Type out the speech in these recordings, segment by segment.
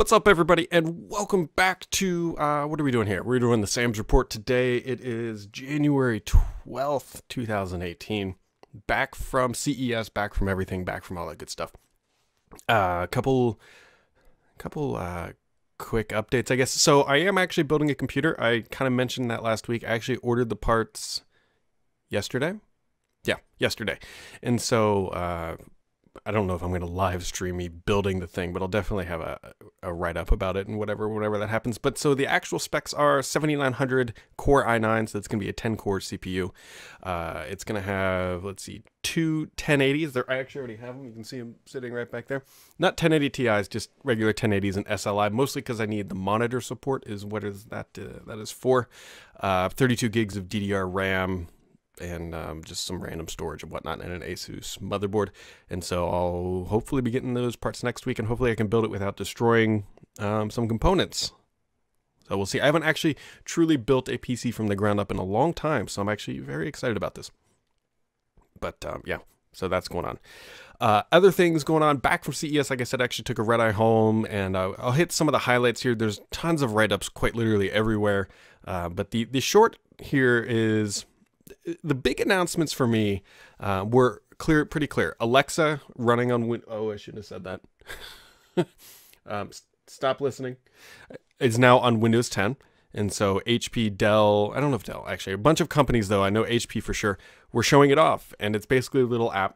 What's up, everybody, and welcome back to, what are we doing here? We're doing the Sam's Report today. It is January 12th, 2018. Back from CES, back from everything, back from all that good stuff. Couple quick updates, I guess. So I am actually building a computer. I kind of mentioned that last week. I actually ordered the parts yesterday. Yeah, yesterday. And so, I don't know if I'm going to live stream me building the thing, but I'll definitely have a write-up about it and whatever that happens. But so the actual specs are 7900 Core i9, so it's going to be a 10-core CPU. It's going to have, let's see, two 1080s. I actually already have them. You can see them sitting right back there. Not 1080 Ti's, just regular 1080s and SLI, mostly because I need the monitor support is what is that is for. 32 gigs of DDR RAM, and just some random storage and whatnot, and an Asus motherboard. And so I'll hopefully be getting those parts next week, and hopefully I can build it without destroying some components. So we'll see. I haven't actually truly built a PC from the ground up in a long time, so I'm actually very excited about this. But yeah, so that's going on. Other things going on, back from CES, like I said, I actually took a red-eye home, and I'll hit some of the highlights here. There's tons of write-ups quite literally everywhere, but the short here is, the big announcements for me were pretty clear. Alexa running on oh, I shouldn't have said that. Stop listening. It's now on Windows 10. And so HP, Dell, I don't know if Dell, actually, a bunch of companies though, I know HP for sure, were showing it off. And it's basically a little app.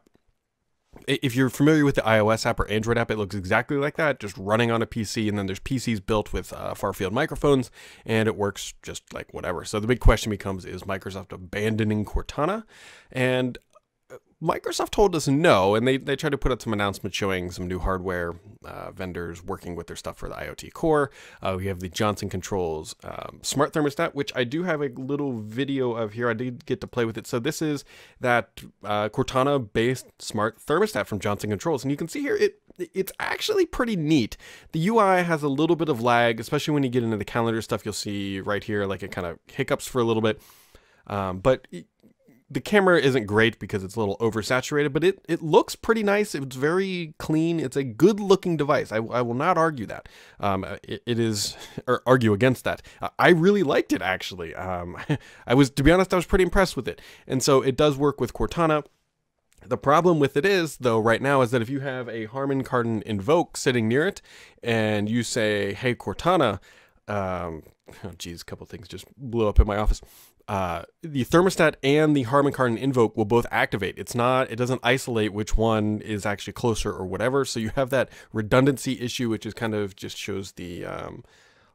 If you're familiar with the iOS app or Android app, it looks exactly like that, just running on a PC, and then there's PCs built with far-field microphones, and it works just like whatever. So the big question becomes, is Microsoft abandoning Cortana? And Microsoft told us no, and they tried to put out some announcements showing some new hardware vendors working with their stuff for the IoT core. We have the Johnson Controls smart thermostat, which I do have a little video of here. I did get to play with it. So this is that Cortana-based smart thermostat from Johnson Controls, and you can see here it's actually pretty neat. The UI has a little bit of lag, especially when you get into the calendar stuff. You'll see right here, like it kind of hiccups for a little bit, but the camera isn't great because it's a little oversaturated, but it looks pretty nice. It's very clean. It's a good looking device. I will not argue that. It is, or argue against that. I really liked it, actually. To be honest, I was pretty impressed with it. And so it does work with Cortana. The problem with it is, though, right now, is that if you have a Harman Kardon Invoke sitting near it and you say, hey, Cortana, oh geez, a couple things just blew up in my office. The thermostat and the Harman Kardon Invoke will both activate. It doesn't isolate which one is actually closer or whatever. So you have that redundancy issue, which is kind of just shows the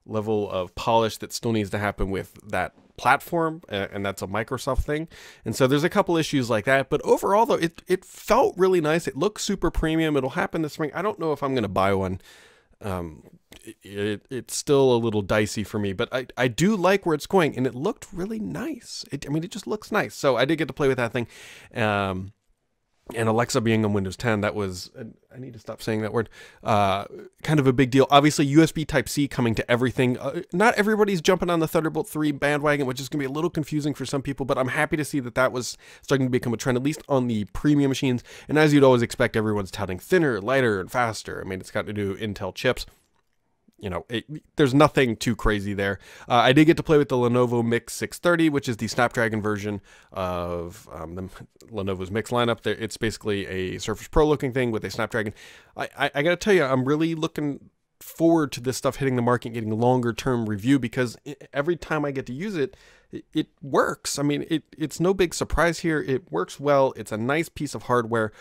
level of polish that still needs to happen with that platform. And that's a Microsoft thing. And so there's a couple issues like that. But overall, though, it felt really nice. It looks super premium. It'll happen this spring. I don't know if I'm going to buy one. It's still a little dicey for me, but I do like where it's going, and it looked really nice. I mean, it just looks nice. So I did get to play with that thing. And Alexa being on Windows 10, that was, I need to stop saying that word, kind of a big deal. Obviously, USB Type-C coming to everything. Not everybody's jumping on the Thunderbolt 3 bandwagon, which is going to be a little confusing for some people, but I'm happy to see that that was starting to become a trend, at least on the premium machines. And as you'd always expect, everyone's touting thinner, lighter, and faster. I mean, it's got to do Intel chips. You know, there's nothing too crazy there. I did get to play with the Lenovo Mix 630, which is the Snapdragon version of Lenovo's Mix lineup. It's basically a Surface Pro looking thing with a Snapdragon. I got to tell you, I'm really looking forward to this stuff hitting the market and getting longer term review, because every time I get to use it, it works. I mean, it's no big surprise here. It works well. It's a nice piece of hardware.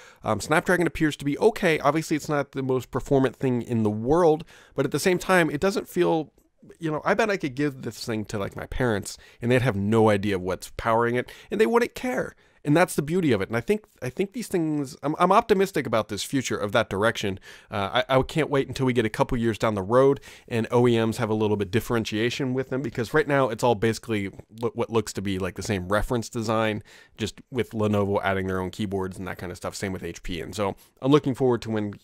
Snapdragon appears to be okay. Obviously, it's not the most performant thing in the world, but at the same time, it doesn't feel, you know, I bet I could give this thing to like my parents and they'd have no idea what's powering it and they wouldn't care. And that's the beauty of it. And I think these things, I'm optimistic about this future of that direction. I can't wait until we get a couple years down the road and OEMs have a little bit differentiation with them, because right now it's all basically what looks to be like the same reference design, just with Lenovo adding their own keyboards and that kind of stuff. Same with HP. And so I'm looking forward to when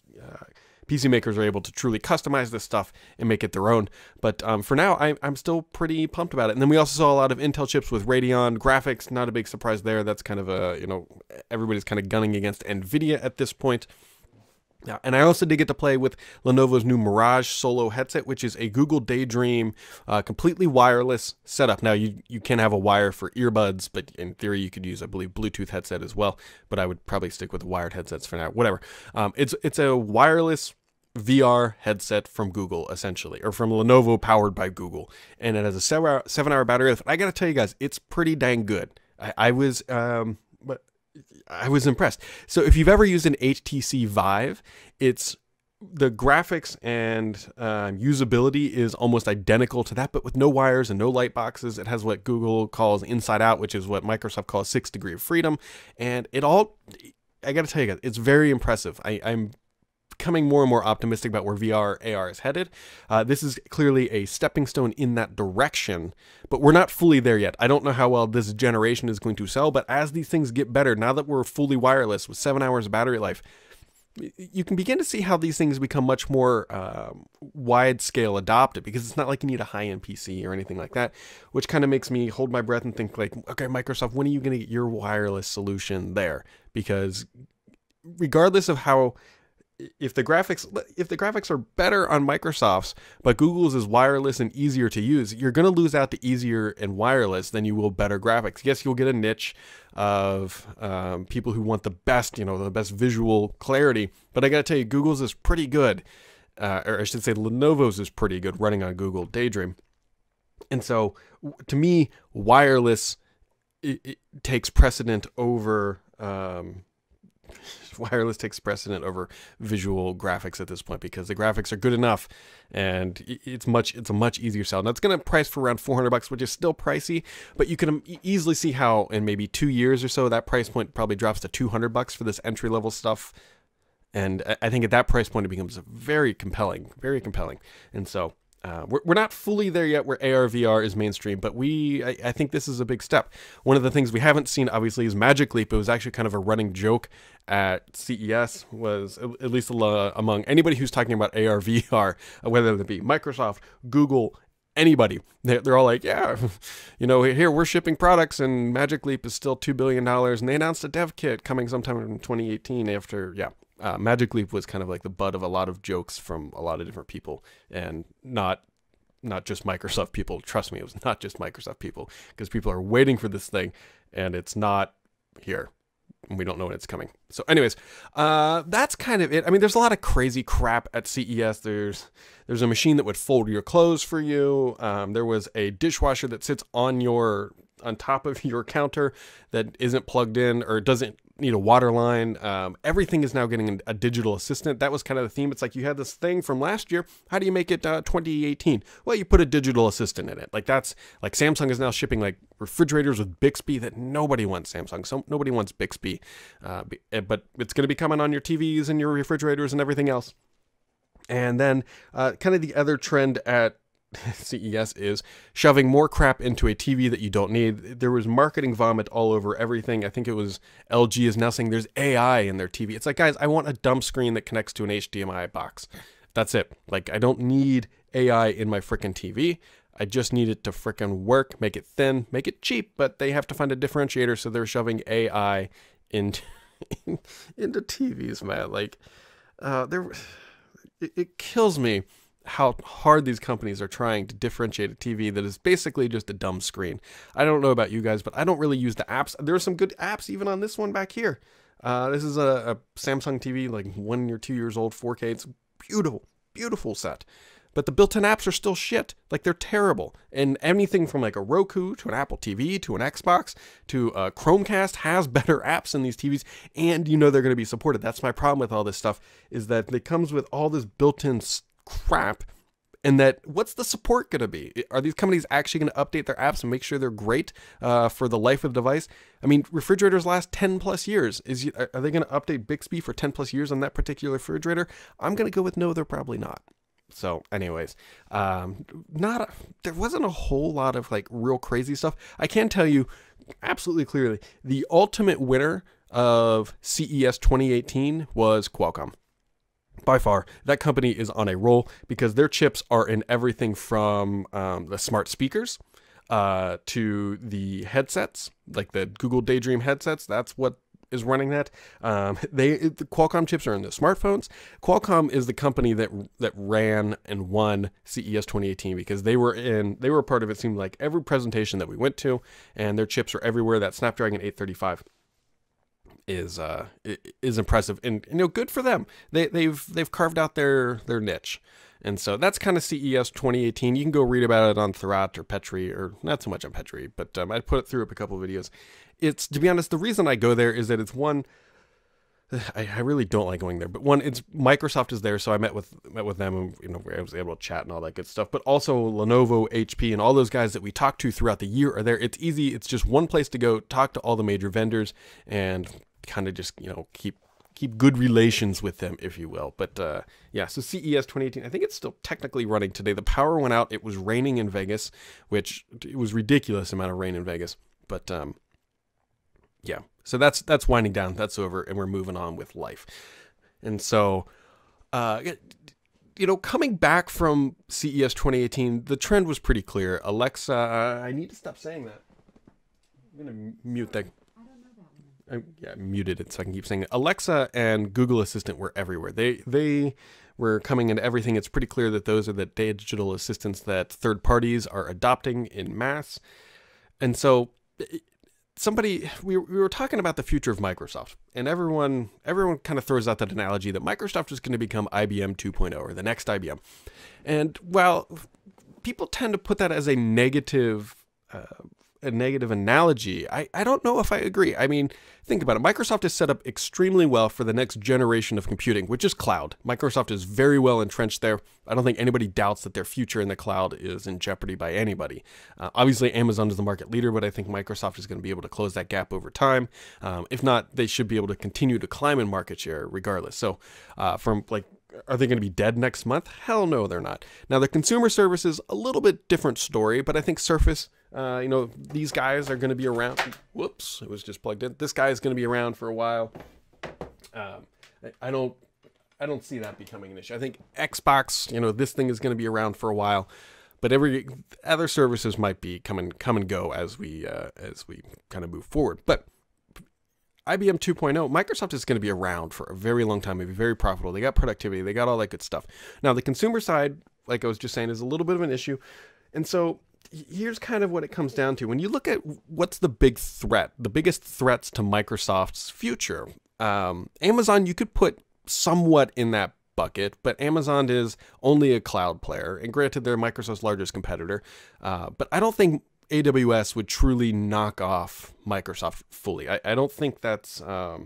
PC makers are able to truly customize this stuff and make it their own. But for now, I'm still pretty pumped about it. And then we also saw a lot of Intel chips with Radeon graphics. Not a big surprise there. That's kind of a, you know, everybody's kind of gunning against NVIDIA at this point. Yeah, and I also did get to play with Lenovo's new Mirage Solo headset, which is a Google Daydream completely wireless setup. Now, you can have a wire for earbuds, but in theory, you could use, I believe, Bluetooth headset as well. But I would probably stick with the wired headsets for now. Whatever. It's a wireless VR headset from Google, essentially, or from Lenovo, powered by Google, and it has a 7-hour battery life. I got to tell you guys, it's pretty dang good. I was impressed. So if you've ever used an HTC Vive, it's the graphics and usability is almost identical to that, but with no wires and no light boxes. It has what Google calls inside out, which is what Microsoft calls 6 degrees of freedom. And it all, I got to tell you guys, it's very impressive. I'm becoming more and more optimistic about where VR AR is headed. This is clearly a stepping stone in that direction, but we're not fully there yet. I don't know how well this generation is going to sell, but as these things get better, now that we're fully wireless with 7 hours of battery life, you can begin to see how these things become much more wide scale adopted, because it's not like you need a high-end PC or anything like that, which kind of makes me hold my breath and think like, okay, Microsoft, when are you going to get your wireless solution there? Because regardless of how, if the graphics are better on Microsoft's, but Google's is wireless and easier to use, you're going to lose out to easier and wireless than you will better graphics. Yes, you'll get a niche of people who want the best, the best visual clarity. But I got to tell you, Google's is pretty good, or I should say Lenovo's is pretty good running on Google Daydream. And so, to me, wireless it takes precedent over. Wireless takes precedent over visual graphics at this point, because the graphics are good enough, and it's a much easier sell. Now it's going to price for around $400, which is still pricey, but you can easily see how in maybe 2 years or so that price point probably drops to $200 for this entry level stuff. And I think at that price point it becomes very compelling, And so we're not fully there yet where AR VR is mainstream, but I think this is a big step. One of the things we haven't seen, obviously, is Magic Leap. It was actually kind of a running joke at CES, was at least among anybody who's talking about AR VR, whether it be Microsoft, Google, anybody. They're all like, yeah, here we're shipping products, and Magic Leap is still $2 billion, and they announced a dev kit coming sometime in 2018 after, Magic Leap was kind of like the butt of a lot of jokes from a lot of different people, and not just Microsoft people. Trust me, it was not just Microsoft people, because people are waiting for this thing, and it's not here. And we don't know when it's coming. So anyways, that's kind of it. I mean, there's a lot of crazy crap at CES. There's a machine that would fold your clothes for you. There was a dishwasher that sits on top of your counter that isn't plugged in or doesn't need a water line. Everything is now getting a digital assistant. That was kind of the theme. It's like you had this thing from last year. How do you make it 2018? Well, you put a digital assistant in it. Like Samsung is now shipping like refrigerators with Bixby that nobody wants. Samsung, so nobody wants Bixby, but it's going to be coming on your TVs and your refrigerators and everything else. And then kind of the other trend at CES is shoving more crap into a TV that you don't need. There was marketing vomit all over everything. I think it was LG is now saying there's AI in their TV. It's like, guys, I want a dumb screen that connects to an HDMI box. That's it. Like, I don't need AI in my frickin' TV. I just need it to frickin' work, make it thin, make it cheap, but they have to find a differentiator, so they're shoving AI into TVs, man. Like, it kills me how hard these companies are trying to differentiate a TV that is basically just a dumb screen. I don't know about you guys, but I don't really use the apps. There are some good apps even on this one back here. This is a Samsung TV, like 1 or 2 years old, 4K. It's beautiful set. But the built-in apps are still shit. Like, they're terrible. And anything from like a Roku to an Apple TV to an Xbox to a Chromecast has better apps in these TVs, and they're going to be supported. That's my problem with all this stuff, is that it comes with all this built-in crap, and that what's the support going to be? Are these companies actually going to update their apps and make sure they're great for the life of the device? I mean, refrigerators last 10 plus years. Are they going to update Bixby for 10 plus years on that particular refrigerator? I'm going to go with no, they're probably not. So anyways, there wasn't a whole lot of like real crazy stuff. I can tell you absolutely clearly, the ultimate winner of CES 2018 was Qualcomm. By far, that company is on a roll, because their chips are in everything from the smart speakers to the headsets, like the Google Daydream headsets. That's what is running that. The Qualcomm chips are in the smartphones. Qualcomm is the company that ran and won CES 2018 because they were a part of it. Seemed like every presentation that we went to, and their chips are everywhere. That Snapdragon 835 is impressive, and good for them. They've carved out their niche. And so that's kind of CES 2018. You can go read about it on Thurrott or Petri, or not so much on Petri, but I put it through up a couple of videos. It's, to be honest, the reason I go there is that it's one, I really don't like going there, but one, it's Microsoft is there, so I met with them, and I was able to chat and all that good stuff. But also Lenovo, HP, and all those guys that we talked to throughout the year are there. It's easy. It's just one place to go, talk to all the major vendors, and kind of just keep good relations with them, if you will. But yeah, so CES 2018, I think it's still technically running today. The power went out. It was raining in Vegas, which it was ridiculous amount of rain in Vegas. But yeah, so that's winding down. That's over, and we're moving on with life. And so, coming back from CES 2018, the trend was pretty clear. Alexa, I need to stop saying that. I'm going to mute that. I muted it so I can keep saying it. Alexa and Google Assistant were everywhere. They were coming into everything. It's pretty clear that those are the digital assistants that third parties are adopting in mass. And so we were talking about the future of Microsoft, and everyone kind of throws out that analogy that Microsoft is going to become IBM 2.0 or the next IBM. And while people tend to put that as a negative analogy, I don't know if I agree. I mean, think about it. Microsoft is set up extremely well for the next generation of computing, which is cloud. Microsoft is very well entrenched there. I don't think anybody doubts that their future in the cloud is in jeopardy by anybody. Obviously, Amazon is the market leader, but I think Microsoft is going to be able to close that gap over time. If not, they should be able to continue to climb in market share regardless. So are they going to be dead next month? Hell no, they're not. Now, the consumer service is a little bit different story, but I think Surface, these guys are going to be around. Whoops, it was just plugged in. This guy is going to be around for a while. I don't see that becoming an issue. I think Xbox, this thing is going to be around for a while, but every other services might be come and go as we kind of move forward. But IBM 2.0, Microsoft is going to be around for a very long time. It'll be very profitable. They got productivity. They got all that good stuff. Now, the consumer side, like I was just saying, is a little bit of an issue. And so here's kind of what it comes down to. When you look at what's the big threat, the biggest threats to Microsoft's future, Amazon, you could put somewhat in that bucket, but Amazon is only a cloud player. And granted, they're Microsoft's largest competitor. But I don't think AWS would truly knock off Microsoft fully. I don't think that's a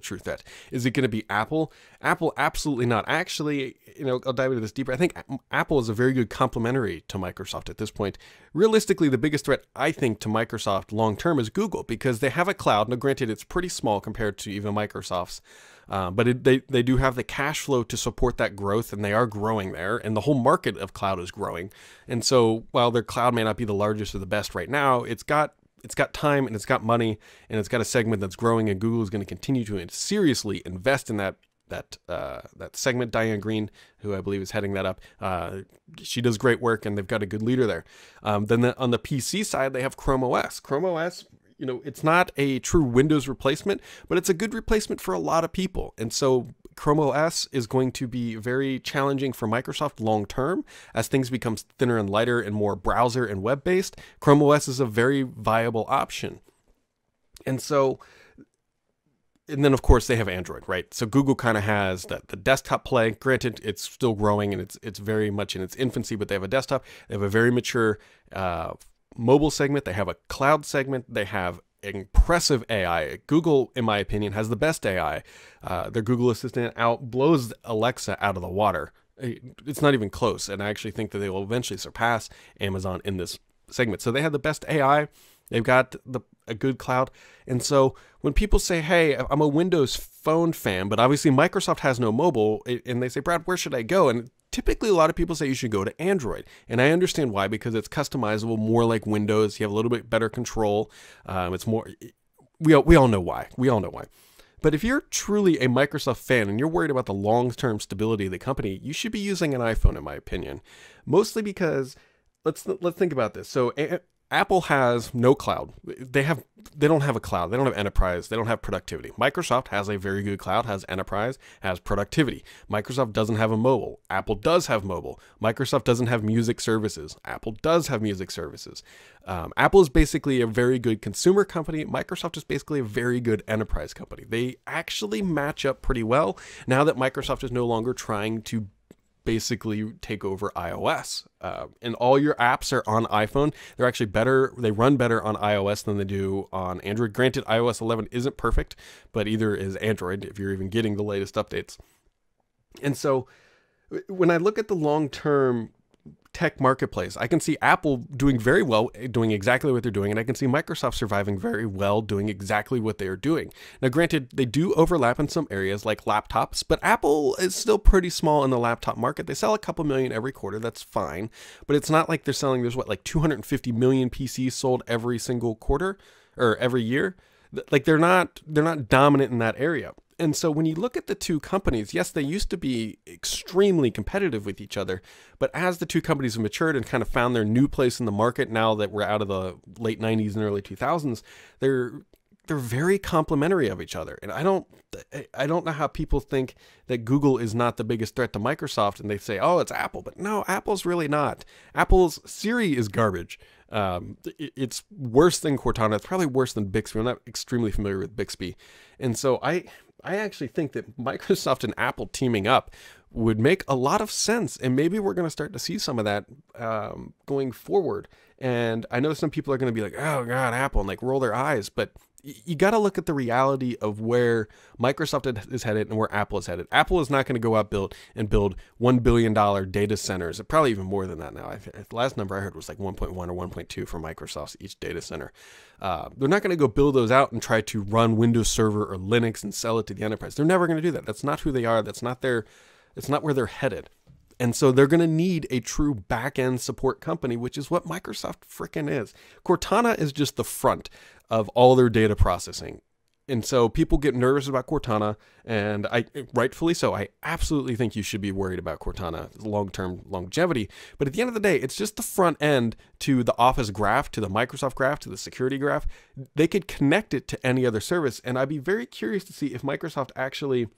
true threat. Is it going to be Apple? Apple, absolutely not. Actually, I'll dive into this deeper. I think Apple is a very good complementary to Microsoft at this point. Realistically, the biggest threat, I think, to Microsoft long-term is Google, because they have a cloud. Now, granted, it's pretty small compared to even Microsoft's, but they do have the cash flow to support that growth, and they are growing there, and the whole market of cloud is growing. And so while their cloud may not be the largest or the best right now, it's got time, and it's got money, and it's got a segment that's growing, and Google is going to continue to seriously invest in that segment. Diane Green, who I believe is heading that up, she does great work, and they've got a good leader there. Then on the PC side, they have Chrome OS. Chrome OS, it's not a true Windows replacement, but it's a good replacement for a lot of people. And so Chrome OS is going to be very challenging for Microsoft long term as things become thinner and lighter and more browser and web based. Chrome OS is a very viable option. And then of course they have Android, right? So Google kind of has the desktop play. Granted, it's still growing and it's very much in its infancy, but they have a desktop. They have a very mature mobile segment. They have a cloud segment. They have impressive AI. Google, in my opinion, has the best AI. Their Google Assistant blows Alexa out of the water. It's not even close. And I actually think that they will eventually surpass Amazon in this segment. So they have the best AI. They've got a good cloud. And so when people say, hey, I'm a Windows Phone fan, but obviously Microsoft has no mobile, and they say, Brad, where should I go? And typically a lot of people say you should go to Android. And I understand why, because it's customizable, more like Windows. You have a little bit better control. It's more, we all know why. We all know why. But if you're truly a Microsoft fan and you're worried about the long-term stability of the company, you should be using an iPhone, in my opinion. Mostly because, let's think about this. So Apple has no cloud. They don't have a cloud. They don't have enterprise. They don't have productivity. Microsoft has a very good cloud, has enterprise, has productivity. Microsoft doesn't have a mobile. Apple does have mobile. Microsoft doesn't have music services. Apple does have music services. Apple is basically a very good consumer company. Microsoft is basically a very good enterprise company. They actually match up pretty well now that Microsoft is no longer trying to basically take over iOS. And all your apps are on iPhone. They're actually better. They run better on iOS than they do on Android. Granted, iOS 11 isn't perfect, but either is Android if you're even getting the latest updates. And so when I look at the long-term tech marketplace, I can see Apple doing very well, doing exactly what they're doing, and I can see Microsoft surviving very well, doing exactly what they are doing. Now, granted, they do overlap in some areas like laptops, but Apple is still pretty small in the laptop market. They sell a couple million every quarter. That's fine, but it's not like they're selling, there's what, like 250 million PCs sold every single quarter or every year. Like they're not dominant in that area. And so when you look at the two companies, yes, they used to be extremely competitive with each other, but as the two companies have matured and kind of found their new place in the market now that we're out of the late 90s and early 2000s, they're very complementary of each other. And I don't know how people think that Google is not the biggest threat to Microsoft and they say, oh, it's Apple. But no, Apple's really not. Apple's Siri is garbage. It's worse than Cortana. It's probably worse than Bixby. I'm not extremely familiar with Bixby. And so I actually think that Microsoft and Apple teaming up would make a lot of sense. And maybe we're going to start to see some of that going forward. And I know some people are going to be like, oh, God, Apple, and like roll their eyes. But you got to look at the reality of where Microsoft is headed and where Apple is headed. Apple is not going to go out build $1 billion data centers. Probably even more than that now. The last number I heard was like 1.1 or 1.2 for Microsoft's each data center. They're not going to go build those out and try to run Windows Server or Linux and sell it to the enterprise. They're never going to do that. That's not who they are. That's not where they're headed. And so they're going to need a true back-end support company, which is what Microsoft frickin' is. Cortana is just the front of all their data processing. And so people get nervous about Cortana, and rightfully so. I absolutely think you should be worried about Cortana's long-term longevity. But at the end of the day, it's just the front end to the Office graph, to the Microsoft graph, to the security graph. They could connect it to any other service, and I'd be very curious to see if Microsoft actually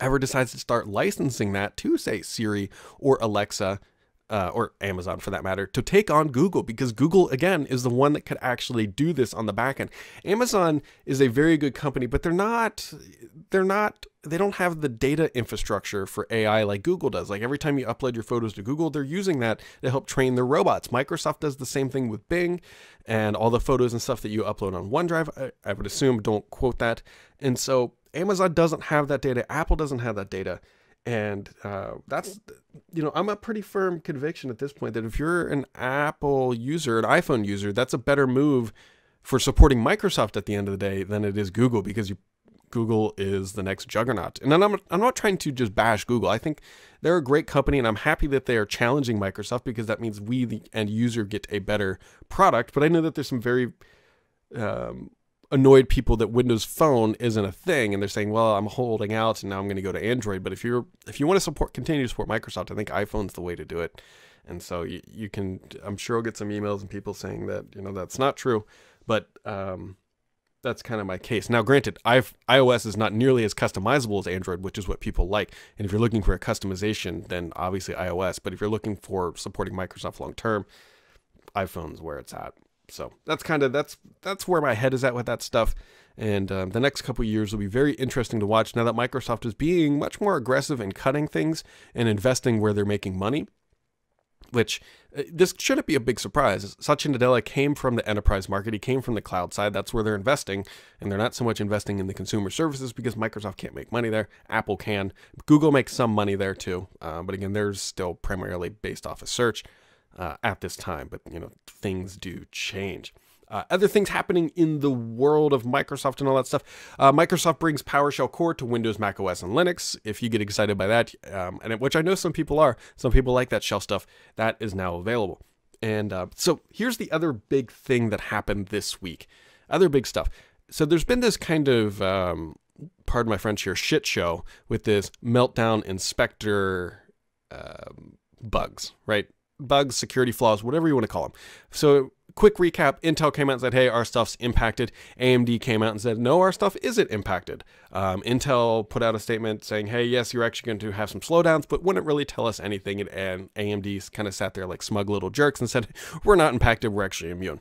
ever decides to start licensing that to, say, Siri or Alexa, or Amazon for that matter, to take on Google, because Google, again, is the one that could actually do this on the back end. Amazon is a very good company, but they don't have the data infrastructure for AI like Google does. Like every time you upload your photos to Google, they're using that to help train their robots. Microsoft does the same thing with Bing and all the photos and stuff that you upload on OneDrive. I would assume, don't quote that. And so Amazon doesn't have that data. Apple doesn't have that data. And that's, I'm a pretty firm conviction at this point that if you're an Apple user, an iPhone user, that's a better move for supporting Microsoft at the end of the day than it is Google, because Google is the next juggernaut. And I'm not trying to just bash Google. I think they're a great company, and I'm happy that they are challenging Microsoft, because that means we, the end user, get a better product. But I know that there's some very annoyed people that Windows Phone isn't a thing, and they're saying, well, I'm holding out and now I'm going to go to Android. But if you want to continue to support Microsoft, I think iPhone's the way to do it. And so you can, I'm sure I'll get some emails and people saying that, that's not true, but that's kind of my case. Now, granted, iOS is not nearly as customizable as Android, which is what people like. And if you're looking for a customization, then obviously iOS. But if you're looking for supporting Microsoft long term, iPhone's where it's at. So that's where my head is at with that stuff. And the next couple of years will be very interesting to watch now that Microsoft is being much more aggressive in cutting things and investing where they're making money, which this shouldn't be a big surprise. Satya Nadella came from the enterprise market. He came from the cloud side. That's where they're investing. And they're not so much investing in the consumer services because Microsoft can't make money there. Apple can. Google makes some money there too. But again, they're still primarily based off of search at this time. But, things do change. Other things happening in the world of Microsoft and all that stuff. Microsoft brings PowerShell Core to Windows, Mac OS, and Linux. If you get excited by that, which I know some people are, some people like that shell stuff, that is now available. And so here's the other big thing that happened this week. Other big stuff. So there's been this kind of, pardon my French here, shit show with this Meltdown Inspector bugs, right? bugs, security flaws, whatever you want to call them. So quick recap, Intel came out and said, hey, our stuff's impacted. AMD came out and said, no, our stuff isn't impacted. Intel put out a statement saying, hey, yes, you're actually going to have some slowdowns, but wouldn't really tell us anything. And AMD kind of sat there like smug little jerks and said, we're not impacted, we're actually immune.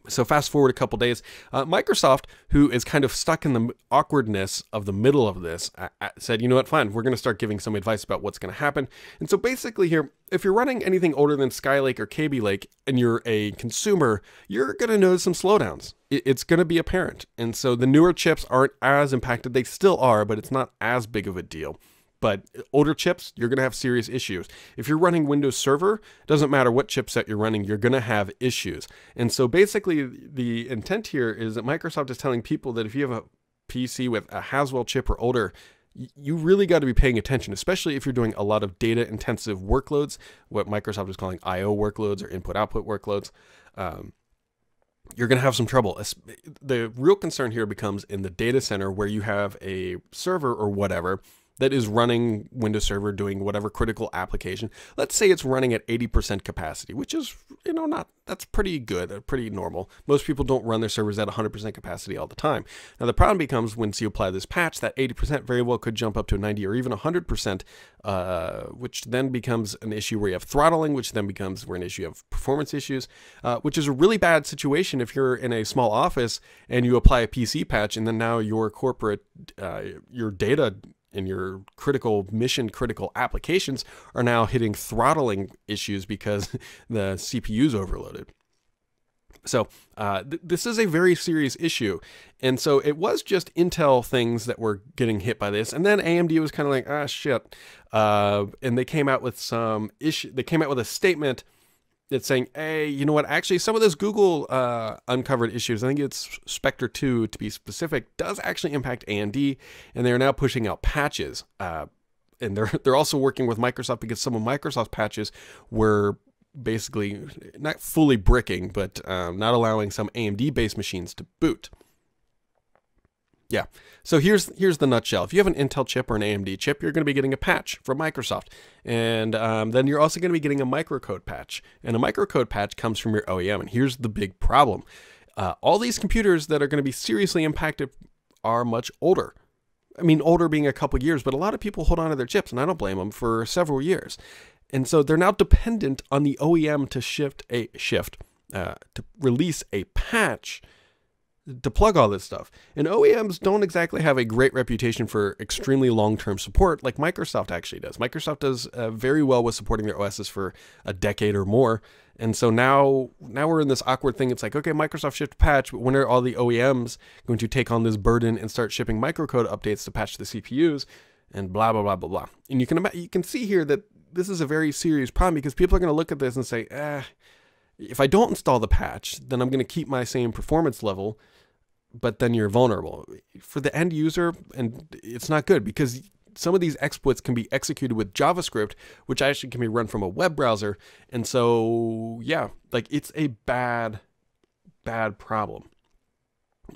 So fast forward a couple days, Microsoft, who is kind of stuck in the awkwardness of the middle of this, said, you know what, fine, we're going to start giving some advice about what's going to happen. And so basically here, if you're running anything older than Skylake or Kaby Lake and you're a consumer, you're going to notice some slowdowns. It's going to be apparent. And so the newer chips aren't as impacted. They still are, but it's not as big of a deal. But older chips, you're going to have serious issues. If you're running Windows Server, doesn't matter what chipset you're running, you're going to have issues. And so basically the intent here is that Microsoft is telling people that if you have a PC with a Haswell chip or older, you really got to be paying attention, especially if you're doing a lot of data intensive workloads, what Microsoft is calling IO workloads or input-output workloads. You're going to have some trouble. The real concern here becomes in the data center where you have a server or whatever that is running Windows Server doing whatever critical application. Let's say it's running at 80% capacity, which is, that's pretty good, pretty normal. Most people don't run their servers at 100% capacity all the time. Now the problem becomes once you apply this patch, that 80% very well could jump up to 90 or even 100%, which then becomes an issue where you have throttling, which then becomes where an issue of performance issues, which is a really bad situation if you're in a small office and you apply a PC patch and then now your corporate, your data and your mission critical applications are now hitting throttling issues because the CPU is overloaded. So this is a very serious issue. And so it was just Intel things that were getting hit by this. And then AMD was kind of like, ah, shit. And they came out with some issue. They came out with a statement that's saying, hey, you know what? Actually, some of those Google uncovered issues, I think it's Spectre 2 to be specific, does actually impact AMD, and they're now pushing out patches. And they're also working with Microsoft because some of Microsoft's patches were basically not fully bricking, but not allowing some AMD-based machines to boot. Yeah, so here's the nutshell. If you have an Intel chip or an AMD chip, you're going to be getting a patch from Microsoft. And then you're also going to be getting a microcode patch. And a microcode patch comes from your OEM. And here's the big problem. All these computers that are going to be seriously impacted are much older. I mean, older being a couple years, but a lot of people hold on to their chips, and I don't blame them, for several years. And so they're now dependent on the OEM to release a patch to plug all this stuff. And OEMs don't exactly have a great reputation for extremely long-term support like Microsoft actually does. Microsoft does very well with supporting their OSs for a decade or more. And so now we're in this awkward thing. It's like, okay, Microsoft shipped a patch, but when are all the OEMs going to take on this burden and start shipping microcode updates to patch the CPUs and blah, blah, blah, blah, blah. And you can see here that this is a very serious problem because people are going to look at this and say, if I don't install the patch, then I'm going to keep my same performance level, but then you're vulnerable. For the end user, and it's not good because some of these exploits can be executed with JavaScript, which actually can be run from a web browser. And so, yeah, like it's a bad problem.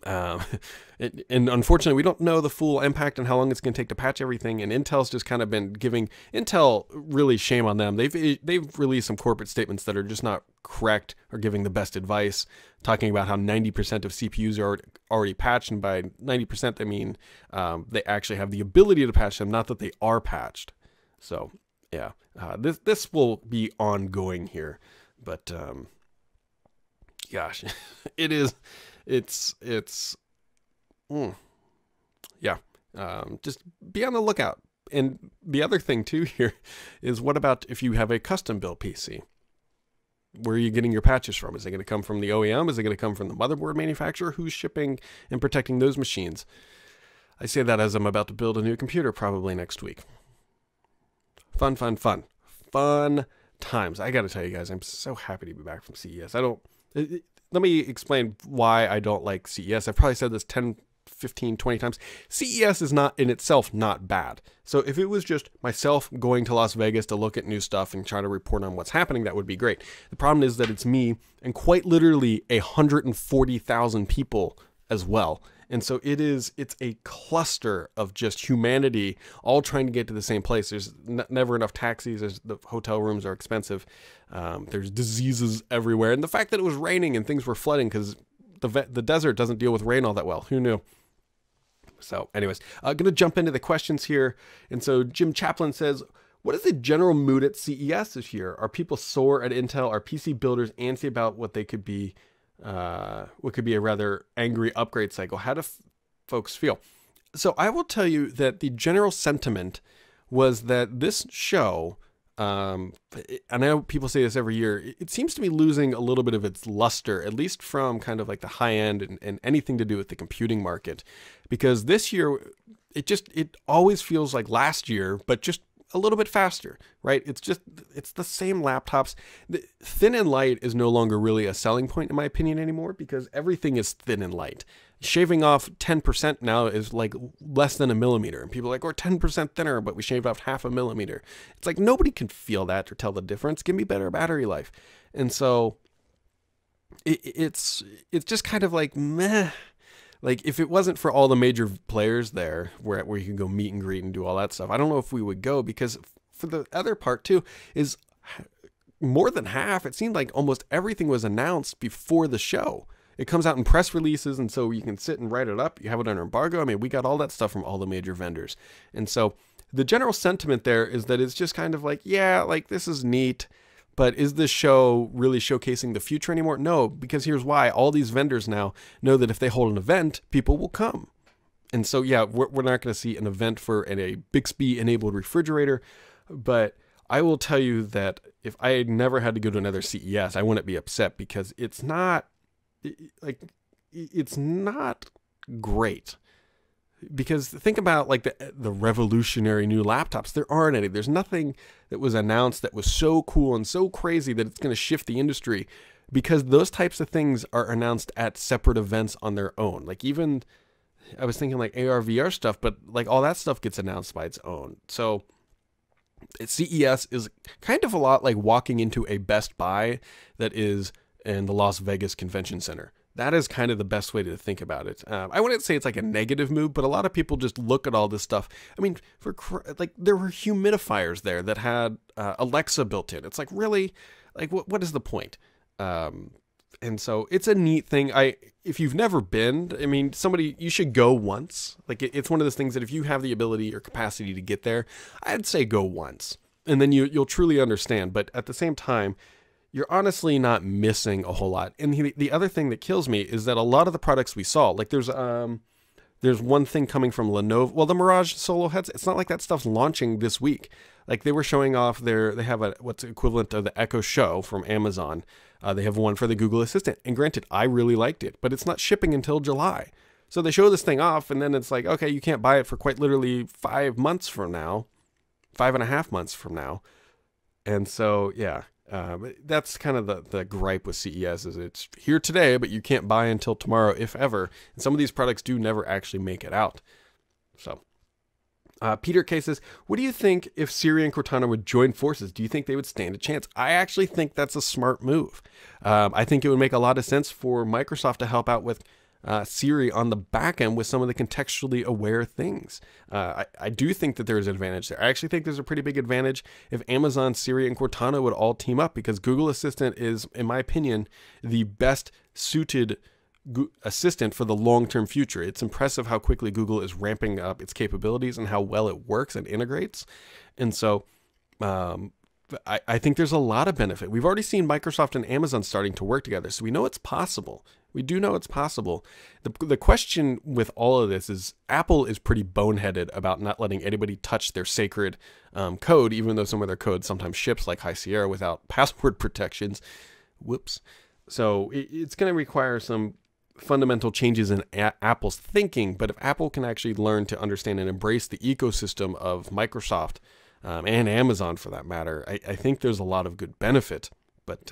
And unfortunately, we don't know the full impact and how long it's going to take to patch everything. And Intel's just kind of been giving Intel, really shame on them. They've released some corporate statements that are just not correct or giving the best advice, talking about how 90% of CPUs are already patched. And by 90%, they mean they actually have the ability to patch them, not that they are patched. So yeah, this will be ongoing here, but gosh, just be on the lookout. And the other thing too here is, what about if you have a custom built PC? Where are you getting your patches from? Is it going to come from the OEM? Is it going to come from the motherboard manufacturer? Who's shipping and protecting those machines? I say that as I'm about to build a new computer probably next week. Fun times. I got to tell you guys, I'm so happy to be back from CES. Let me explain why I don't like CES. I've probably said this 10, 15, 20 times. CES is not in itself not bad. So if it was just myself going to Las Vegas to look at new stuff and try to report on what's happening, that would be great. The problem is that it's me and quite literally 140,000 people as well. And so it's a cluster of just humanity all trying to get to the same place. There's never enough taxis. The hotel rooms are expensive. There's diseases everywhere. And the fact that it was raining and things were flooding because the desert doesn't deal with rain all that well. Who knew? So anyways, I'm going to jump into the questions here. And so Jim Chaplin says, what is the general mood at CES this year? Are people sore at Intel? Are PC builders antsy about what could be a rather angry upgrade cycle? How do folks feel? So I will tell you that the general sentiment was that this show, and I know people say this every year, it seems to be losing a little bit of its luster, at least from kind of like the high end and anything to do with the computing market. Because this year, it always feels like last year, but just a little bit faster, right? It's the same laptops. The thin and light is no longer really a selling point in my opinion anymore because everything is thin and light. Shaving off 10% now is like less than a millimeter. And people are like, we're 10% thinner, but we shaved off half a millimeter. It's like nobody can feel that or tell the difference. Give me better battery life. And so it's just kind of like meh. Like if it wasn't for all the major players there where you can go meet and greet and do all that stuff, I don't know if we would go, because for the other part too is more than half. It seemed like almost everything was announced before the show. It comes out in press releases, and so you can sit and write it up. You have it under embargo. I mean, we got all that stuff from all the major vendors. And so the general sentiment there is that it's just kind of like, yeah, like this is neat. But is this show really showcasing the future anymore? No, because here's why. All these vendors now know that if they hold an event, people will come. And so, yeah, we're not going to see an event for a Bixby-enabled refrigerator. But I will tell you that if I had never had to go to another CES, I wouldn't be upset, because it's not great. Because think about like the revolutionary new laptops. There aren't any. There's nothing that was announced that was so cool and so crazy that it's going to shift the industry, because those types of things are announced at separate events on their own. Like even I was thinking like AR VR stuff, but like all that stuff gets announced by its own. So CES is kind of a lot like walking into a Best Buy that is in the Las Vegas Convention Center. That is kind of the best way to think about it. I wouldn't say it's like a negative move, but a lot of people just look at all this stuff. I mean, like there were humidifiers there that had Alexa built in. It's like, really, like what is the point? And so it's a neat thing. If you've never been, I mean, you should go once. Like it's one of those things that if you have the ability or capacity to get there, I'd say go once, and then you'll truly understand. But at the same time, you're honestly not missing a whole lot. And the other thing that kills me is that a lot of the products we saw, like there's one thing coming from Lenovo. Well, the Mirage Solo heads, it's not like that stuff's launching this week. Like they were showing off they have what's equivalent to the Echo Show from Amazon. They have one for the Google Assistant. And granted, I really liked it, but it's not shipping until July. So they show this thing off, and then it's like, okay, you can't buy it for quite literally 5 months from now, 5.5 months from now. And so, yeah. That's kind of the gripe with CES, is it's here today, but you can't buy until tomorrow, if ever. And some of these products do never actually make it out. So, Peter K says, what do you think if Siri and Cortana would join forces? Do you think they would stand a chance? I actually think that's a smart move. I think it would make a lot of sense for Microsoft to help out with Siri on the back end with some of the contextually aware things. I do think that there's an advantage there. I actually think there's a pretty big advantage if Amazon, Siri, and Cortana would all team up, because Google Assistant is, in my opinion, the best suited assistant for the long-term future. It's impressive how quickly Google is ramping up its capabilities and how well it works and integrates. And so I think there's a lot of benefit. We've already seen Microsoft and Amazon starting to work together, so we know it's possible. We do know it's possible. The question with all of this is Apple is pretty boneheaded about not letting anybody touch their sacred code, even though some of their code sometimes ships like High Sierra without password protections. Whoops. So it's going to require some fundamental changes in Apple's thinking, but if Apple can actually learn to understand and embrace the ecosystem of Microsoft and Amazon for that matter, I think there's a lot of good benefit. But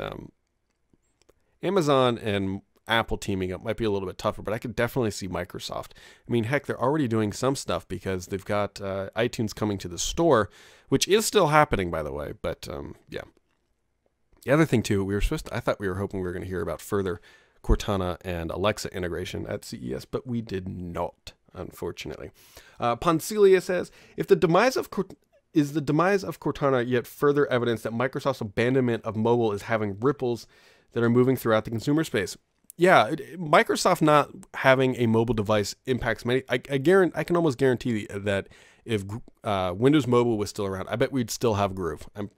Amazon and Apple teaming up might be a little bit tougher, but I could definitely see Microsoft. I mean, heck, they're already doing some stuff because they've got iTunes coming to the store, which is still happening, by the way. But yeah. The other thing too, I thought we were hoping we were going to hear about further Cortana and Alexa integration at CES, but we did not, unfortunately. Poncelia says, if the demise of is the demise of Cortana yet further evidence that Microsoft's abandonment of mobile is having ripples that are moving throughout the consumer space? Yeah, Microsoft not having a mobile device impacts many. I can almost guarantee that if Windows Mobile was still around, I bet we'd still have Groove. I'm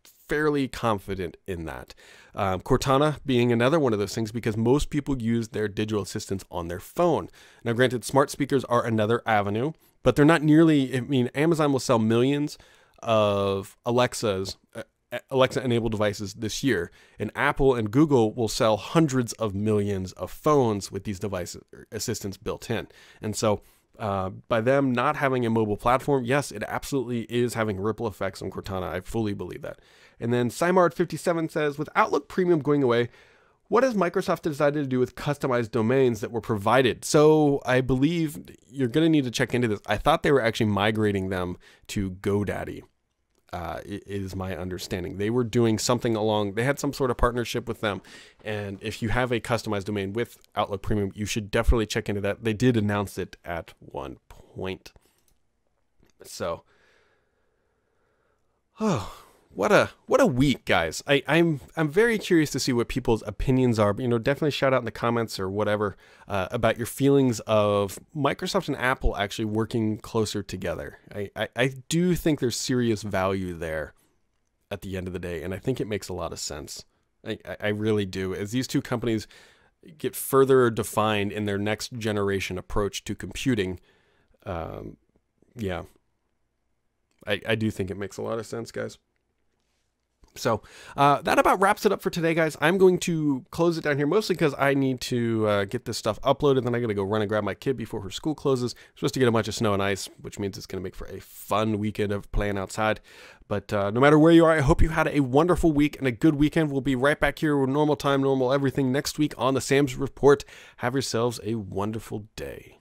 fairly confident in that. Cortana being another one of those things, because most people use their digital assistants on their phone. Now, granted, smart speakers are another avenue, but they're not nearly, I mean, Amazon will sell millions of Alexa-enabled devices this year, and Apple and Google will sell hundreds of millions of phones with these device assistants built in. And so by them not having a mobile platform, yes, it absolutely is having ripple effects on Cortana. I fully believe that. And then Simard57 says, with Outlook Premium going away, what has Microsoft decided to do with customized domains that were provided? So I believe you're going to need to check into this. I thought they were actually migrating them to GoDaddy. It is my understanding. They were doing something they had some sort of partnership with them. And if you have a customized domain with Outlook Premium, you should definitely check into that. They did announce it at one point. So, what a week, guys. I'm very curious to see what people's opinions are. You know, definitely shout out in the comments or whatever about your feelings of Microsoft and Apple actually working closer together. I do think there's serious value there at the end of the day, and I think it makes a lot of sense. I really do. As these two companies get further defined in their next generation approach to computing, yeah, I do think it makes a lot of sense, guys. So that about wraps it up for today, guys. I'm going to close it down here, mostly because I need to get this stuff uploaded. Then I got to go run and grab my kid before her school closes. We're supposed to get a bunch of snow and ice, which means it's going to make for a fun weekend of playing outside. But no matter where you are, I hope you had a wonderful week and a good weekend. We'll be right back here with normal time, normal everything next week on the Sam's Report. Have yourselves a wonderful day.